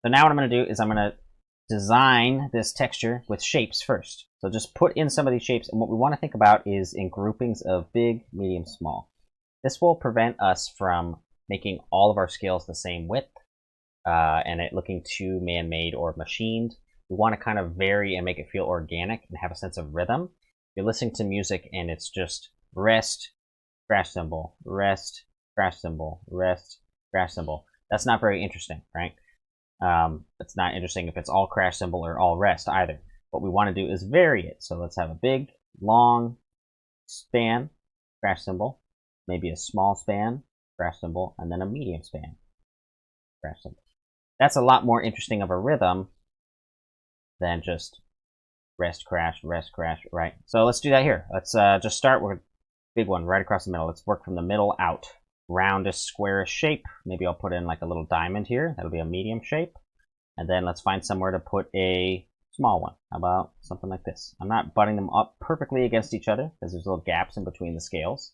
So now what I'm going to do is I'm going to design this texture with shapes first. So just put in some of these shapes, and what we want to think about is in groupings of big, medium, small. This will prevent us from making all of our scales the same width and it looking too man-made or machined. We want to kind of vary and make it feel organic and have a sense of rhythm. You're listening to music and it's just rest, crash cymbal, rest, crash cymbal, rest, crash cymbal. That's not very interesting, right? It's not interesting if it's all crash cymbal or all rest either. What we want to do is vary it. So let's have a big, long span, crash cymbal, maybe a small span, crash cymbal, and then a medium span, crash cymbal. That's a lot more interesting of a rhythm than just rest, crash, right? So let's do that here. Let's just start with a big one right across the middle. Let's work from the middle out. Roundish, squarish shape. Maybe I'll put in like a little diamond here. That'll be a medium shape. And then let's find somewhere to put a small one. How about something like this? I'm not butting them up perfectly against each other because there's little gaps in between the scales.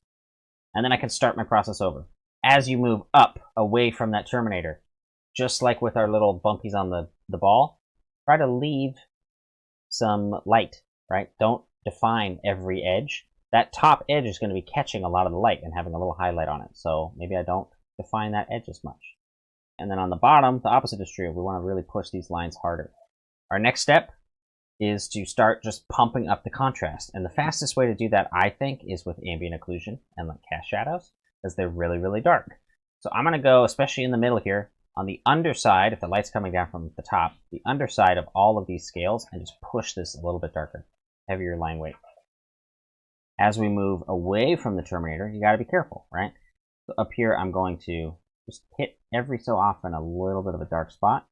And then I can start my process over. As you move up away from that terminator, just like with our little bumpies on the ball, try to leave some light, right? Don't define every edge. That top edge is going to be catching a lot of the light and having a little highlight on it. So maybe I don't define that edge as much. And then on the bottom, the opposite is true. We want to really push these lines harder. Our next step is to start just pumping up the contrast. And the fastest way to do that, I think, is with ambient occlusion and like cast shadows, because they're really, really dark. So I'm going to go, especially in the middle here, on the underside, if the light's coming down from the top, the underside of all of these scales, and just push this a little bit darker, heavier line weight. As we move away from the terminator, you got to be careful, right? So up here, I'm going to just hit every so often a little bit of a dark spot,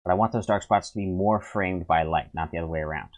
but I want those dark spots to be more framed by light, not the other way around.